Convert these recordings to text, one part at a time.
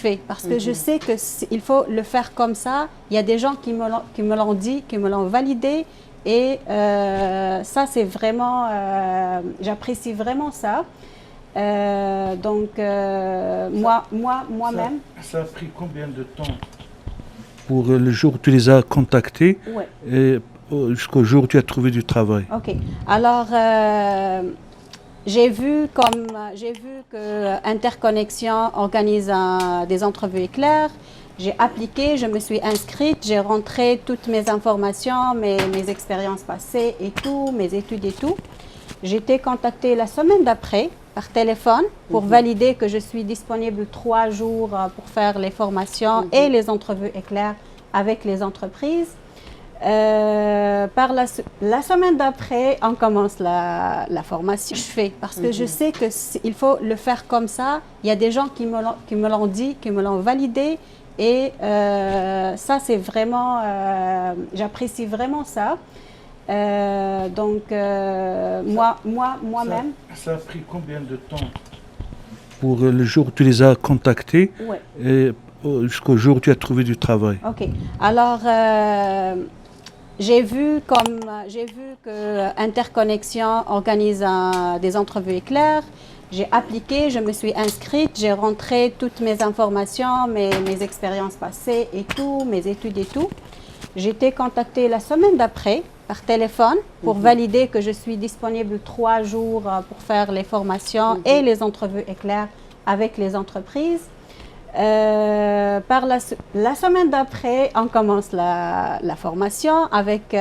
fais parce que je sais qu'il faut le faire comme ça. Il y a des gens qui me l'ont dit, qui me l'ont validé. Et ça, c'est vraiment, j'apprécie vraiment ça. Moi-même. Ça a pris combien de temps pour le jour où tu les as contactés et jusqu'au jour où tu as trouvé du travail? Ok. Alors, j'ai vu que Interconnexion organise des entrevues éclairs. J'ai appliqué, je me suis inscrite, j'ai rentré toutes mes informations, mes expériences passées et tout, mes études et tout. J'ai été contactée la semaine d'après par téléphone pour valider que je suis disponible 3 jours pour faire les formations et les entrevues éclairs avec les entreprises. Par la semaine d'après, on commence la formation. Je fais parce que je sais qu'il faut le faire comme ça. Il y a des gens qui me l'ont dit, qui me l'ont validé. Et ça, c'est vraiment, j'apprécie vraiment ça. Moi-même. Ça a pris combien de temps pour le jour où tu les as contactés et jusqu'au jour où tu as trouvé du travail? Ok. Alors, j'ai vu que Interconnexion organise des entrevues éclairs. J'ai appliqué, je me suis inscrite, j'ai rentré toutes mes informations, mes expériences passées et tout, mes études et tout. J'ai été contactée la semaine d'après par téléphone pour valider que je suis disponible 3 jours pour faire les formations et les entrevues éclairs avec les entreprises. Par la semaine d'après, on commence la formation avec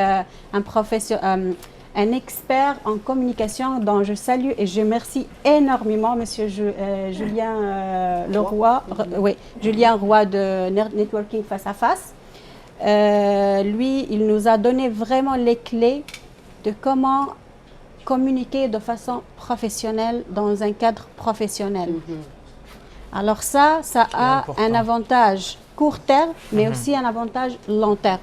un expert en communication dont je salue et je remercie énormément Monsieur Julien Leroy, Julien Roy de Networking Face à Face. Lui, il nous a donné vraiment les clés de comment communiquer de façon professionnelle dans un cadre professionnel. Alors ça a un avantage court terme, mais aussi un avantage long terme.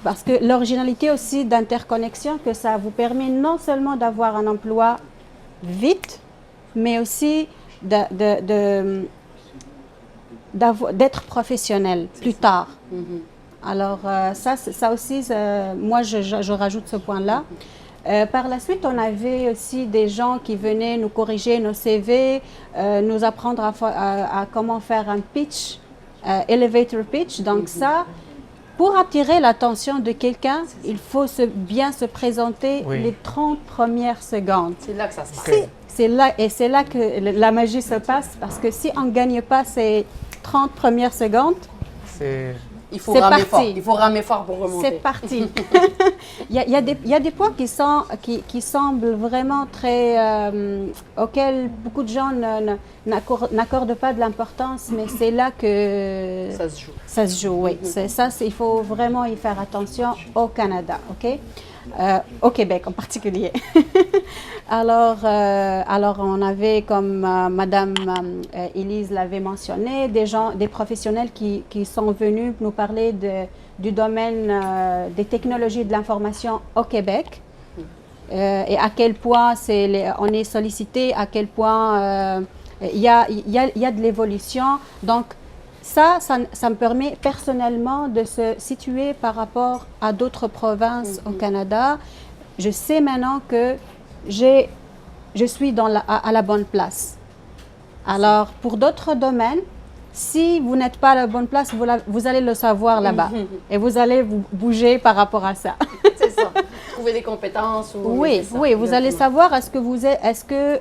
Parce que l'originalité aussi d'Interconnexion, que ça vous permet non seulement d'avoir un emploi vite, mais aussi d'être professionnel plus tard. Alors ça aussi, moi je rajoute ce point-là. Par la suite, on avait aussi des gens qui venaient nous corriger nos CV, nous apprendre à comment faire un pitch, elevator pitch. Donc ça, pour attirer l'attention de quelqu'un, il faut bien se présenter les 30 premières secondes. C'est là que ça se passe. C'est là que la magie se passe, parce que si on ne gagne pas ces 30 premières secondes, il faut ramer fort. Il faut ramer fort pour remonter. C'est parti. Il y a des points qui semblent vraiment très... auxquels beaucoup de gens n'accordent pas de l'importance, mais c'est là que... Ça se joue. Ça se joue, oui. Il faut vraiment y faire attention au Canada, OK? Au Québec en particulier. Alors, on avait, comme Madame Élise l'avait mentionné, des professionnels qui sont venus nous parler du domaine des technologies de l'information au Québec et à quel point on est sollicité, à quel point il y a de l'évolution. Donc, ça me permet personnellement de se situer par rapport à d'autres provinces au Canada. Je sais maintenant que je suis à la bonne place. Alors, pour d'autres domaines, si vous n'êtes pas à la bonne place, vous allez le savoir là-bas. Et vous allez vous bouger par rapport à ça. C'est ça. Trouver des compétences. Oui, vous allez savoir est-ce que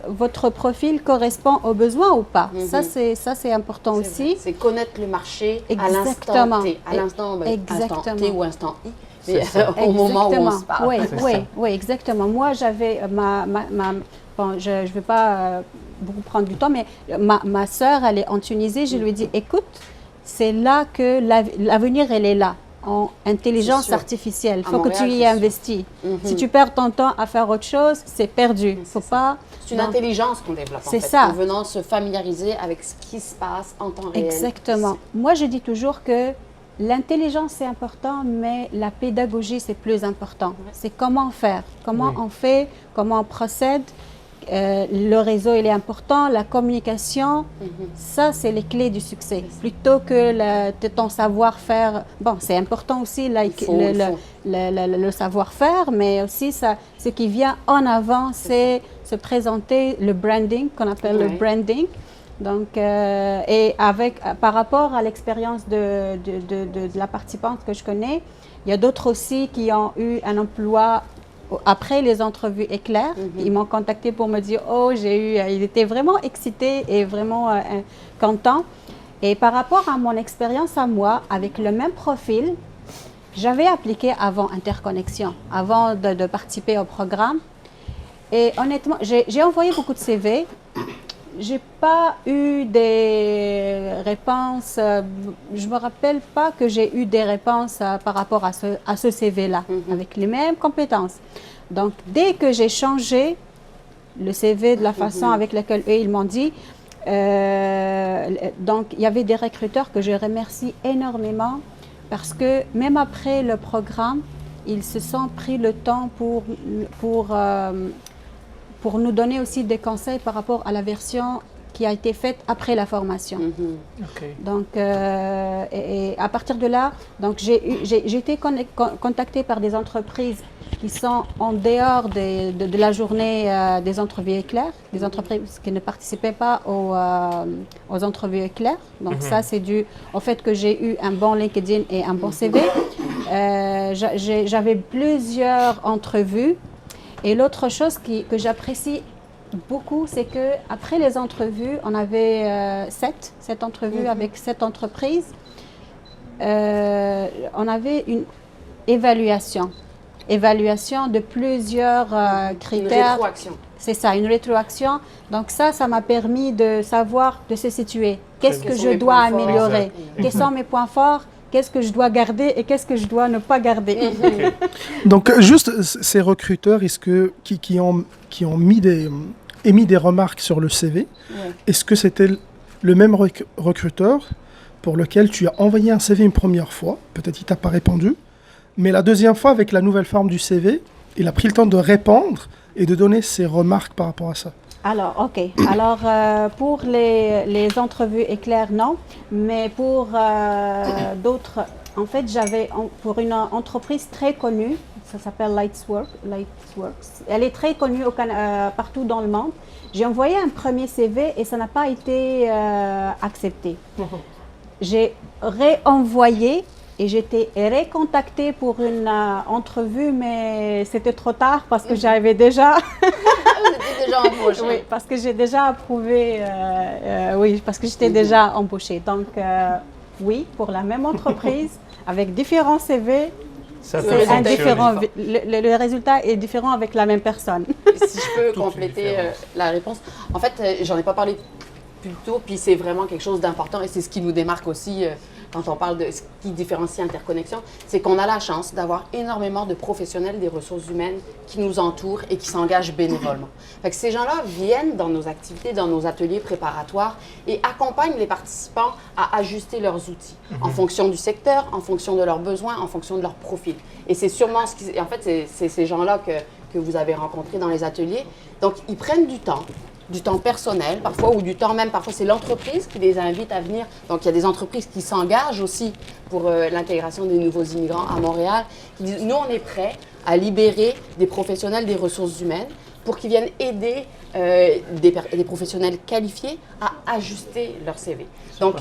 votre profil correspond aux besoins ou pas. Ça, c'est important aussi. C'est connaître le marché Exactement. à l'instant T. Instant T ou instant I. Au moment où on se parle. Oui, exactement. Moi, j'avais bon, je ne vais pas beaucoup prendre du temps, mais ma sœur, elle est en Tunisie. Je lui ai dit, écoute, c'est là que l'avenir, elle est là. En intelligence artificielle. Il faut que tu y investis. Si tu perds ton temps à faire autre chose, c'est perdu. Faut pas. C'est une intelligence qu'on développe en fait. C'est ça. En venant se familiariser avec ce qui se passe en temps réel. Exactement. Moi, je dis toujours que l'intelligence, c'est important, mais la pédagogie, c'est plus important. C'est comment faire, comment on fait, comment on procède. le réseau, il est important, la communication, ça, c'est les clés du succès. Plutôt que ton savoir-faire, bon, c'est important aussi le savoir-faire, mais aussi ce qui vient en avant, c'est se présenter, le branding, qu'on appelle le branding. Donc, et par rapport à l'expérience de la participante que je connais, il y a d'autres aussi qui ont eu un emploi après les entrevues éclairs. Ils m'ont contacté pour me dire, ils étaient vraiment excités et vraiment contents. Et par rapport à mon expérience à moi, avec le même profil, j'avais appliqué avant Interconnexion, avant de participer au programme. Et honnêtement, j'ai envoyé beaucoup de CV. J'ai pas eu des réponses. Je me rappelle pas que j'ai eu des réponses par rapport à ce CV-là, avec les mêmes compétences. Donc, dès que j'ai changé le CV de la façon avec laquelle eux, ils m'ont dit, donc, il y avait des recruteurs que je remercie énormément parce que même après le programme, ils se sont pris le temps pour nous donner aussi des conseils par rapport à la version qui a été faite après la formation. Donc, et à partir de là, j'ai été contactée par des entreprises qui sont en dehors de la journée des entrevues éclairs, des entreprises qui ne participaient pas aux entrevues éclairs. Donc ça, c'est dû au fait que j'ai eu un bon LinkedIn et un bon CV. J'avais plusieurs entrevues. Et l'autre chose que j'apprécie beaucoup, c'est qu'après les entrevues, on avait 7 entrevues avec 7 entreprises. On avait une évaluation de plusieurs critères. Une rétroaction. C'est ça, une rétroaction. Donc ça m'a permis de savoir, de se situer. Qu'est-ce que je dois améliorer? Quels sont mes points forts? Qu'est-ce que je dois garder et qu'est-ce que je dois ne pas garder. Donc, juste ces recruteurs, qui ont émis des remarques sur le CV, est-ce que c'était le même recruteur pour lequel tu as envoyé un CV une première fois? Peut-être qu'il ne t'a pas répondu, mais la deuxième fois, avec la nouvelle forme du CV, il a pris le temps de répondre et de donner ses remarques par rapport à ça. Alors, OK. Alors, pour les entrevues éclairs, non. Mais pour d'autres, en fait, pour une entreprise très connue, ça s'appelle Lightsworks. Elle est très connue partout dans le monde. J'ai envoyé un premier CV et ça n'a pas été accepté. J'ai réenvoyé et j'étais recontactée pour une entrevue, mais c'était trop tard parce que j'avais déjà... déjà embauché. Oui, parce que j'ai déjà approuvé, parce que j'étais déjà embauchée. Donc, oui, pour la même entreprise, avec différents CV, le résultat est différent avec la même personne. Si je peux compléter la réponse. En fait, j'en ai pas parlé plus tôt, puis c'est vraiment quelque chose d'important et c'est ce qui nous démarque aussi quand on parle de ce qui différencie Interconnexion, c'est qu'on a la chance d'avoir énormément de professionnels des ressources humaines qui nous entourent et qui s'engagent bénévolement. Fait que ces gens-là viennent dans nos activités, dans nos ateliers préparatoires et accompagnent les participants à ajuster leurs outils en fonction du secteur, en fonction de leurs besoins, en fonction de leur profil. Et c'est sûrement en fait, c'est ces gens-là que vous avez rencontrés dans les ateliers. Donc, ils prennent du temps personnel parfois, ou du temps même, parfois c'est l'entreprise qui les invite à venir. Donc il y a des entreprises qui s'engagent aussi pour l'intégration des nouveaux immigrants à Montréal, qui disent, nous on est prêts à libérer des professionnels des ressources humaines pour qu'ils viennent aider des professionnels qualifiés à ajuster leur CV. Donc,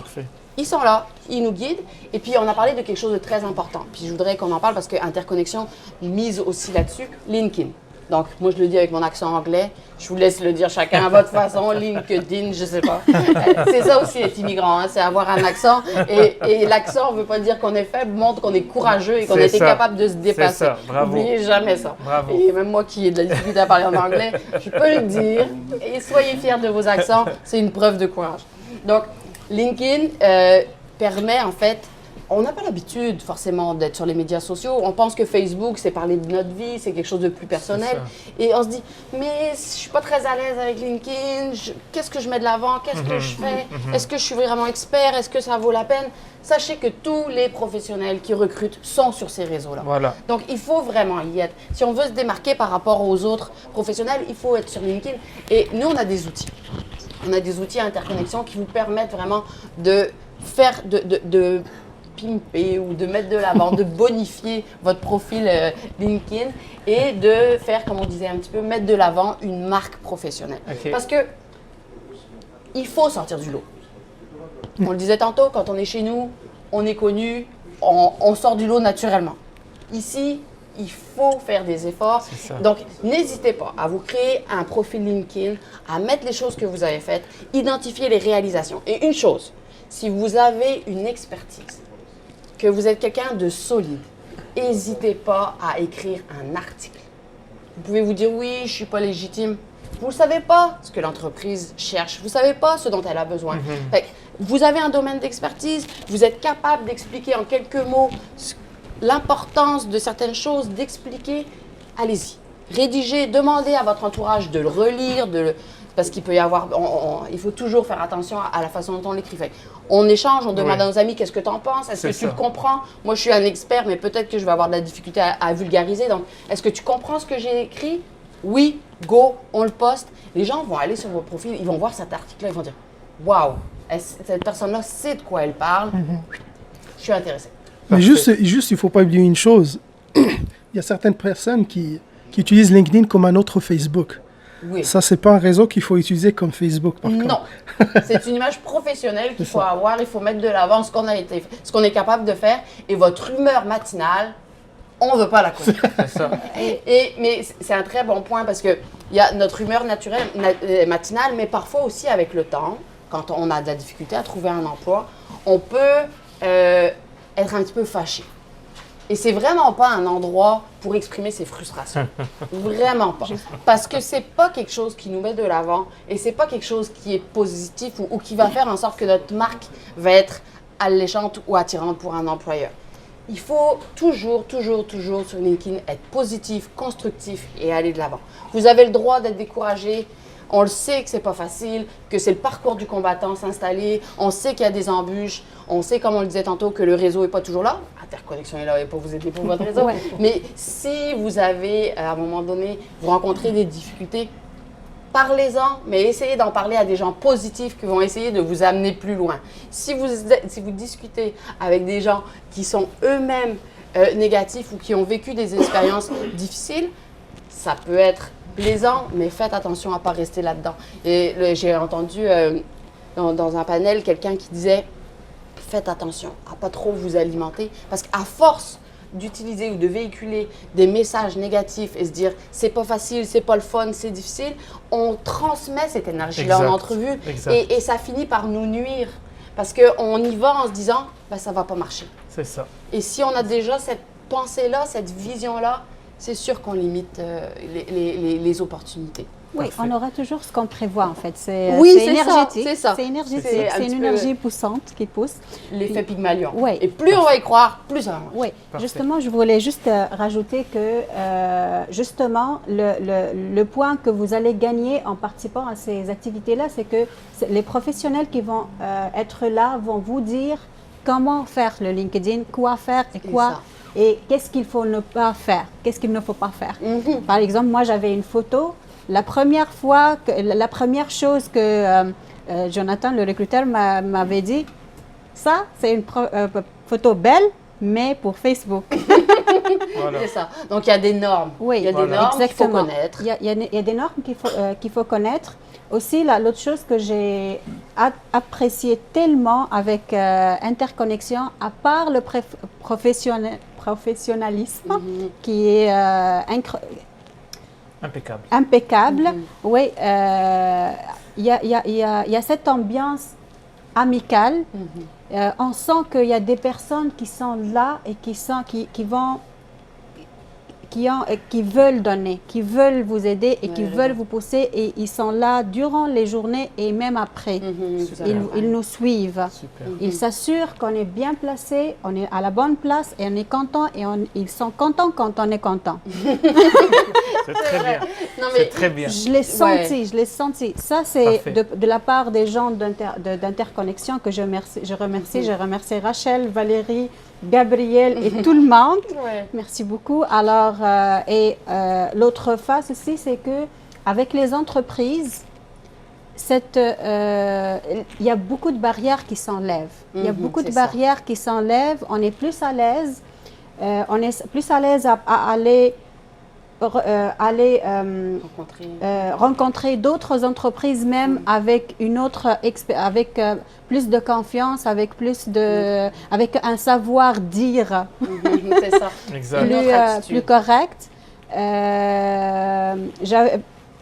ils sont là, ils nous guident. Et puis, on a parlé de quelque chose de très important. Puis, je voudrais qu'on en parle parce que Interconnexion mise aussi là-dessus, LinkedIn. Donc, moi, je le dis avec mon accent anglais. Je vous laisse le dire chacun à votre façon. LinkedIn, je sais pas. C'est ça aussi être immigrant, hein, c'est avoir un accent. Et l'accent ne veut pas dire qu'on est faible, montre qu'on est courageux et qu'on a été capable de se dépasser. C'est ça, bravo. N'oubliez jamais ça. Bravo. Et même moi qui ai de la difficulté à parler en anglais, je peux le dire. Et soyez fiers de vos accents, c'est une preuve de courage. Donc, LinkedIn permet en fait on n'a pas l'habitude forcément d'être sur les médias sociaux. On pense que Facebook, c'est parler de notre vie, c'est quelque chose de plus personnel. Et on se dit, mais je suis pas très à l'aise avec LinkedIn, qu'est-ce que je mets de l'avant, qu'est-ce que je fais, est-ce que je suis vraiment expert, est-ce que ça vaut la peine? Sachez que tous les professionnels qui recrutent sont sur ces réseaux-là. Voilà. Donc, il faut vraiment y être. Si on veut se démarquer par rapport aux autres professionnels, il faut être sur LinkedIn. Et nous, on a des outils. On a des outils à interconnexion qui vous permettent vraiment de faire, de pimper ou de mettre de l'avant, de bonifier votre profil LinkedIn et de faire, comme on disait un petit peu, mettre de l'avant une marque professionnelle. Ok. Parce que il faut sortir du lot. On le disait tantôt, quand on est chez nous, on est connu, on sort du lot naturellement. Ici, il faut faire des efforts. C'est ça. Donc, n'hésitez pas à vous créer un profil LinkedIn, à mettre les choses que vous avez faites, identifier les réalisations. Et une chose, si vous avez une expertise, que vous êtes quelqu'un de solide, n'hésitez pas à écrire un article. Vous pouvez vous dire, oui, je ne suis pas légitime. Vous ne savez pas ce que l'entreprise cherche. Vous ne savez pas ce dont elle a besoin. Fait que vous avez un domaine d'expertise. Vous êtes capable d'expliquer en quelques mots l'importance de certaines choses, d'expliquer. Allez-y. Rédigez, demandez à votre entourage de le relire, parce qu'il peut y avoir... il faut toujours faire attention à la façon dont on l'écrit. Fait on échange, on demande à nos amis, qu'est-ce que tu en penses? Est-ce que tu le comprends? Moi, je suis un expert, mais peut-être que je vais avoir de la difficulté à vulgariser. Donc, est-ce que tu comprends ce que j'ai écrit? Oui, go, on le poste. Les gens vont aller sur vos profils, ils vont voir cet article-là, ils vont dire « Waouh, cette personne-là sait de quoi elle parle. Je suis intéressée. » Mais juste, il ne faut pas oublier une chose. Il y a certaines personnes qui utilisent LinkedIn comme un autre Facebook. Oui. Ça, c'est pas un réseau qu'il faut utiliser comme Facebook, par contre. Non, c'est une image professionnelle qu'il faut avoir. Il faut mettre de l'avant ce qu'on est capable de faire. Et votre humeur matinale, on ne veut pas la connaître. C'est ça. Mais c'est un très bon point parce qu'il y a notre humeur naturelle, matinale, mais parfois aussi avec le temps, quand on a de la difficulté à trouver un emploi, on peut être un petit peu fâché. Et c'est vraiment pas un endroit pour exprimer ses frustrations. Vraiment pas. Parce que c'est pas quelque chose qui nous met de l'avant et c'est pas quelque chose qui est positif ou qui va faire en sorte que notre marque va être alléchante ou attirante pour un employeur. Il faut toujours sur LinkedIn être positif, constructif et aller de l'avant. Vous avez le droit d'être découragé. On le sait que c'est pas facile, que c'est le parcours du combattant s'installer. On sait qu'il y a des embûches. On sait, comme on le disait tantôt, que le réseau n'est pas toujours là. Interconnexion est là pour vous aider pour votre réseau. Mais si vous avez, à un moment donné, vous rencontrez des difficultés, parlez-en, mais essayez d'en parler à des gens positifs qui vont essayer de vous amener plus loin. Si vous discutez avec des gens qui sont eux-mêmes négatifs ou qui ont vécu des expériences difficiles, ça peut être plaisant, mais faites attention à ne pas rester là-dedans. Et j'ai entendu dans un panel quelqu'un qui disait « Faites attention à ne pas trop vous alimenter, parce qu'à force d'utiliser ou de véhiculer des messages négatifs et se dire « c'est pas facile, c'est pas le fun, c'est difficile », on transmet cette énergie-là en entrevue et ça finit par nous nuire. Parce qu'on y va en se disant ben, « ça va pas marcher ». C'est ça. Et si on a déjà cette pensée-là, cette vision-là, c'est sûr qu'on limite les opportunités. Oui, on aura toujours ce qu'on prévoit en fait. C'est énergétique. C'est ça. C'est énergétique. C'est une énergie poussante qui pousse. L'effet Pygmalion. Oui. Et plus on va y croire, plus ça va marcher. Oui. Justement, je voulais juste rajouter que justement, le point que vous allez gagner en participant à ces activités-là, c'est que les professionnels qui vont être là vont vous dire comment faire le LinkedIn, quoi faire et quoi. Et qu'est-ce qu'il faut ne pas faire, qu'est-ce qu'il ne faut pas faire. Par exemple, moi, j'avais une photo. La première chose que Jonathan, le recruteur, m'avait dit, ça, c'est une photo belle, mais pour Facebook. Voilà. C'est ça. Donc, il y a des normes. Oui, il y a des normes qu'il faut connaître. Il y a des normes qu'il faut connaître. Aussi, l'autre chose que j'ai apprécié tellement avec Interconnexion, à part le professionnalisme qui est impeccable. Oui, il y a cette ambiance amicale. On sent qu'il y a des personnes qui sont là et qui qui veulent donner, qui veulent vous aider et qui Ouais, veulent vous pousser et ils sont là durant les journées et même après. Ils nous suivent. Super. Ils s'assurent qu'on est bien placé, on est à la bonne place et on est content et ils sont contents quand on est content. C'est très bien. Non, mais C'est très bien. Je l'ai senti, je l'ai senti. Ça, c'est Parfait. de la part des gens d'Interconnexion que je remercie. Je remercie Rachel, Valérie, Gabriel et tout le monde. Ouais. Merci beaucoup. Alors, l'autre face aussi, c'est que avec les entreprises, il y a beaucoup de barrières qui s'enlèvent. Il y a beaucoup de c'est ça. barrières qui s'enlèvent. On est plus à l'aise. On est plus à l'aise à aller rencontrer d'autres entreprises même avec une autre avec plus de confiance, avec avec un savoir dire C'est ça. Exact. Une autre attitude. plus correct.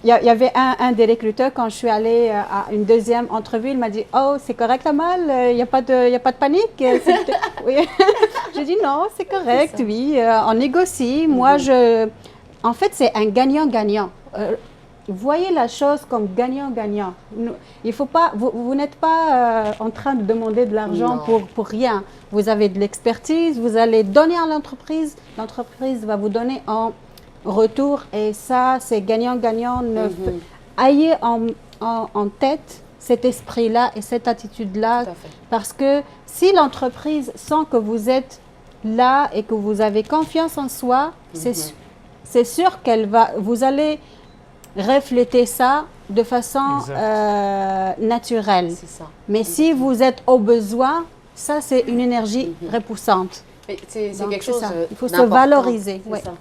Il y avait un des recruteurs, quand je suis allée à une deuxième entrevue, il m'a dit « Oh, c'est correct, Amal, il n'y a pas de panique. » Oui. J'ai dit « Non, c'est correct, oui, on négocie. Moi, En fait, c'est un gagnant-gagnant. Voyez la chose comme gagnant-gagnant. Il faut pas, vous n'êtes pas en train de demander de l'argent pour rien. Vous avez de l'expertise, vous allez donner à l'entreprise va vous donner en retour et ça, c'est gagnant-gagnant. Ayez en tête cet esprit-là et cette attitude-là parce que si l'entreprise sent que vous êtes là et que vous avez confiance en soi, c'est sûr vous allez refléter ça de façon naturelle. C'est ça. Mais si vous êtes au besoin, ça c'est une énergie repoussante. C'est Donc, quelque c'est chose ça. Il faut se d'important. valoriser. C'est Ouais. ça.